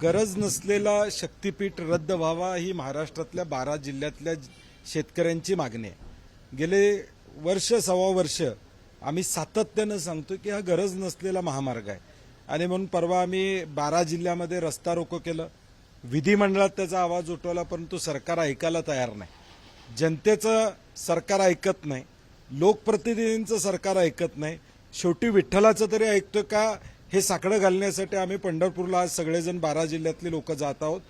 गरज नसलेला शक्तीपीठ रद्द व्हावा ही महाराष्ट्रातल्या 12 जिल्ह्यातल्या शेतकऱ्यांची मागणी आहे। गेले वर्ष सव्वा वर्ष आम्ही सातत्यानं सांगतो की हा गरज नसलेला महामार्ग आहे आणि म्हणून परवा आम्ही 12 जिल्ह्यामध्ये रस्ता रोको केलं। विधिमंडळात त्याचा आवाज उठवला, परंतु सरकार ऐकायला तयार नाही। जनतेचं सरकार ऐकत नाही, लोकप्रतिनिधींचं सरकार ऐकत नाही। शेवटी विठ्ठलाचं तरी ऐकतो का हे साकडं घालण्यासाठी आम्ही पंढरपूरला आज सगळेजण 12 जिल्ह्यातले लोक जात आहोत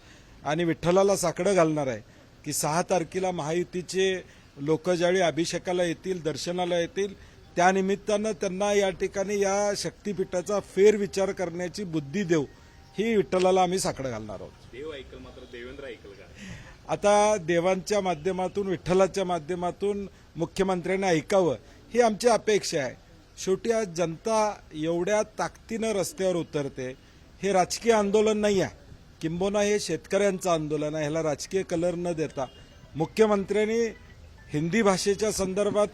आणि विठ्ठलाला साकडं घालणार आहे की 6 तारखेला महायुतीचे लोक ज्यावेळी अभिषेकाला येतील, दर्शनाला येतील, त्यानिमित्तानं त्यांना या ठिकाणी या शक्तीपीठाचा फेरविचार करण्याची बुद्धी देऊ, ही विठ्ठलाला आम्ही साकडं घालणार आहोत। देव ऐकल मात्र देवेंद्र ऐकल का? आता देवांच्या माध्यमातून, विठ्ठलाच्या माध्यमातून मुख्यमंत्र्यांनी ऐकावं ही आमची अपेक्षा आहे। शेवटी आज जनता एवढ्या ताकदीनं रस्त्यावर उतरते, हे राजकीय आंदोलन नाही आहे, किंबहुना हे शेतकऱ्यांचं आंदोलन आहे। ह्याला राजकीय कलर न देता मुख्यमंत्र्यांनी हिंदी भाषेच्या संदर्भात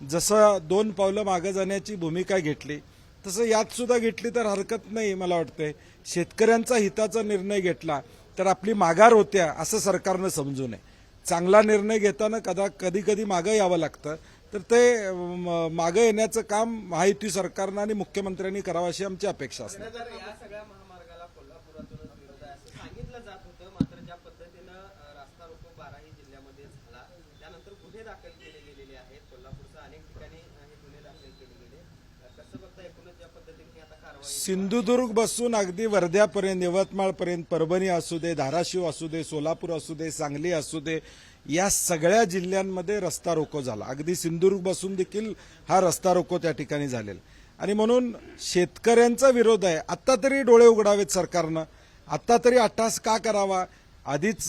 जसं 2 पावलं मागे जाण्याची भूमिका घेतली, तसं यात सुद्धा घेतली तर हरकत नाही। मला वाटतंय शेतकऱ्यांचा हिताचा निर्णय घेतला तर आपली माघार होत्या असं सरकारनं समजू नये। चांगला निर्णय घेताना कधी कधी मागं यावं लागतं, तर ते मागं येण्याचं काम महायुती सरकारनं आणि मुख्यमंत्र्यांनी करावं अशी आमची अपेक्षा असते। या सगळ्या महामार्गाला कोल्हापुरातूनच विरोध आहे असं सांगितलं जात होतं, मात्र ज्या पद्धतीनं रास्ता रोको 12ही जिल्ह्यामध्ये झाला, त्यानंतर गुन्हे दाखल केले गेलेले आहेत। कोल्हापूरच्या अनेक ठिकाणी हे गुन्हे दाखल केले गेले, कसं बघता एकूणच ज्या पद्धतीने ही आता कारवाई? सिंधुदुर्ग बसून अगदी वर्ध्यापर्यंत, यवतमाळपर्यंत, परभणी असू दे, धाराशिव असू दे, सोलापूर असू दे, सांगली असू दे, या सगळ्या जिल्ह्यांमध्ये रस्ता रोको झाला। अगदी सिंधुदुर्ग बसून देखील हा रस्ता रोको त्या ठिकाणी झालेला आणि म्हणून शेतकऱ्यांचा विरोध आहे। आता तरी डोळे उघडावेत सरकारनं, आता तरी अट्टास का करावा? आधीच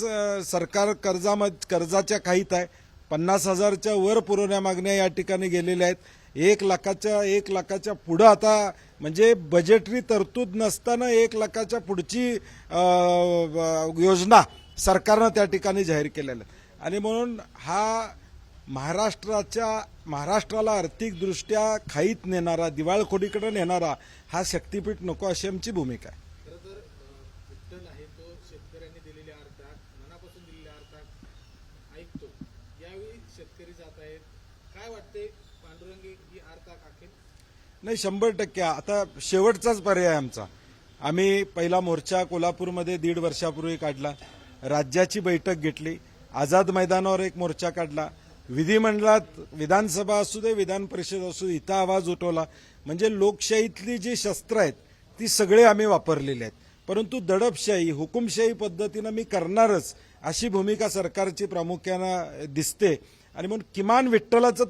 सरकार कर्जाच्या खाईत आहे। 50,000च्या वर पुरवण्या मागण्या या ठिकाणी गेलेल्या आहेत। 1 लाखाच्या पुढं आता म्हणजे बजेटरी तरतूद नसताना 1 लाखाच्या पुढची योजना सरकारनं त्या ठिकाणी जाहीर केलेल्या आहेत आणि म्हणून हा महाराष्ट्राला आर्थिकदृष्ट्या खाईत नेणारा, दिवाळखोरीकडे नेणारा हा शक्तीपीठ नको अशी आमची भूमिका आहे। खरं तर विठ्ठल आहे तो शेतकऱ्यांनी दिलेल्या अर्थात, मनापासून दिलेल्या अर्थात ऐकतो। यावेळी शेतकरी जात आहेत, काय वाटते पांडुरंगी ही अर्थात अखेर? नाही, 100% आता शेवटचाच पर्याय आमचा। आम्ही पहिला मोर्चा कोल्हापूरमध्ये 1.5 वर्षापूर्वी काढला, राज्याची बैठक घेतली, आझाद मैदानावर एक मोर्चा काढला, विधिमंडळात विधानसभा असू दे, विधान परिषद असू दे, इथं आवाज उठवला। म्हणजे लोकशाहीतली जी शस्त्र आहेत ती सगळे आम्ही वापरलेली आहेत, परंतु दडपशाही, हुकुमशाही पद्धतीनं मी करणारच अशी भूमिका सरकारची प्रामुख्यानं दिसते आणि म्हणून किमान विठ्ठलाचं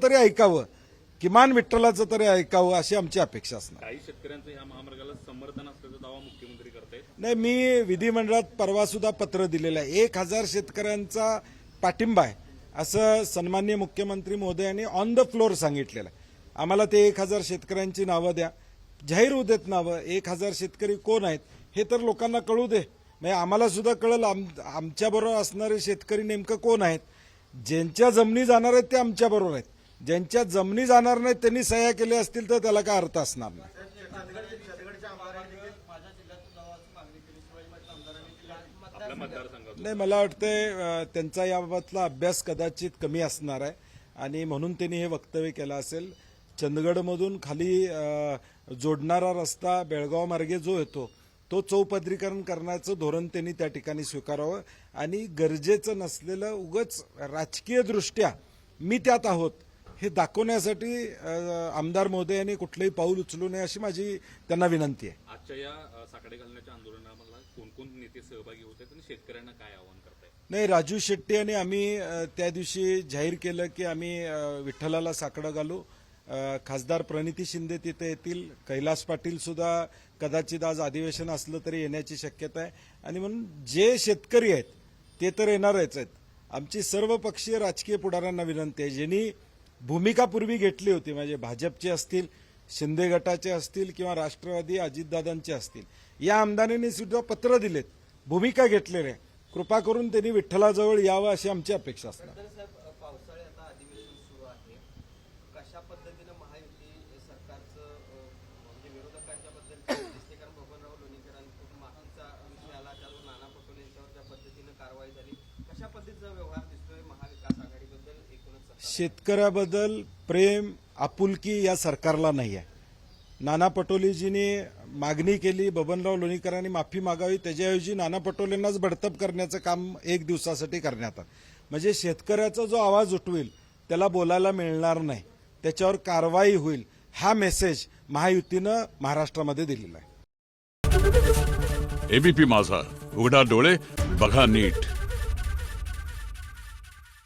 तरी ऐकावं अशी आमची अपेक्षा असणार। काही शेतकऱ्यांचं या महामार्गाला समर्थन असल्याचा दावा मुख्यमंत्री करतायत। नाही, मी विधिमंडळात परवा सुद्धा पत्र दिलेलं आहे। 1000 शेतकऱ्यांचा पाठिंबा आहे असं सन्माननीय मुख्यमंत्री महोदयांनी ऑन द फ्लोर सांगितलेलं आहे। आम्हाला ते 1000 शेतकऱ्यांची नावं द्या, जाहीर होऊ देत नावं। 1000 शेतकरी कोण आहेत हे तर लोकांना कळू दे, म्हणजे आम्हाला सुद्धा कळलं आमच्याबरोबर असणारे शेतकरी नेमकं कोण आहेत। ज्यांच्या जमिनी जाणार आहेत ते आमच्याबरोबर आहेत, ज्यांच्या जमिनी जाणार नाहीत त्यांनी सह्या केल्या असतील तर त्याला काय अर्थ असणार नाही। नाही, मला वाटतंय त्यांचा याबाबतला अभ्यास कदाचित कमी असणार आहे आणि म्हणून त्यांनी हे वक्तव्य केलं असेल। चंदगडमधून खाली जोडणारा रस्ता बेळगाव मार्गे जो येतो तो चौपदरीकरण करण्याचं धोरण त्यांनी त्या ठिकाणी स्वीकारावं आणि गरजेचं नसलेलं उगाच राजकीय दृष्ट्या मी त्यात आहोत हे दाखवण्यासाठी आमदार महोदयांनी कुठलंही पाऊल उचलू नये अशी माझी त्यांना विनंती आहे। आजच्या या साकडे घालण्याच्या आंदोलनाला कोण नेते सहभागी होत आहेत आणि शेतकऱ्यांना काय आवाहन करताय? नाही, राजू शेट्टी आणि आम्ही त्या दिवशी जाहीर केलं की आम्ही विठ्ठलाला साकडं घालू। खासदार प्रणिती शिंदे तिथे येतील, कैलास पाटील सुद्धा कदाचित आज अधिवेशन असलं तरी येण्याची शक्यता आहे आणि म्हणून जे शेतकरी आहेत ते तर येणारच आहेत। आमची सर्व पक्षीय राजकीय पुढाऱ्यांना विनंती आहे, ज्यांनी भूमिका पूर्वी घेतली होती, म्हणजे भाजपचे असतील, शिंदे गटाचे असतील किंवा राष्ट्रवादी अजितदादांचे असतील, या आमदारांनी सुद्धा पत्र दिलेत, भूमिका घेतलेल्या, कृपा करून त्यांनी विठ्ठलाजवळ यावं अशी आमची अपेक्षा असणार। पावसाळी आता अधिवेशन सुरू आहे, कशा पद्धतीनं महायुती सरकारचं म्हणजे विरोधकांच्या बद्दल दिसते? कारण बबनराव लोणीकरांनी खूप माफीचा विषय आला, त्यातून आपुलकीचा व्यवहार दिसतोय महाविकास आघाडीबद्दल एकूणच सत्ता. शेतकऱ्याबद्दल प्रेम आपुलकी या सरकारला नाही आहे. नाना पटोलेजींनी मागणी केली, बबनराव लोणीकरांनी माफी मागावी, त्याच्याऐवजी नाना पटोलेंनाच बडतप करण्याचं काम एक दिवसासाठी करण्यात आलं. म्हणजे शेतकऱ्याचा जो आवाज उठवेल त्याला बोलायला मिळणार नाही, त्याच्यावर कारवाई होईल, हा मेसेज महायुतीनं महाराष्ट्रामध्ये दिलेला आहे. एबीपी माझा, उघडा डोळे बघा नीट.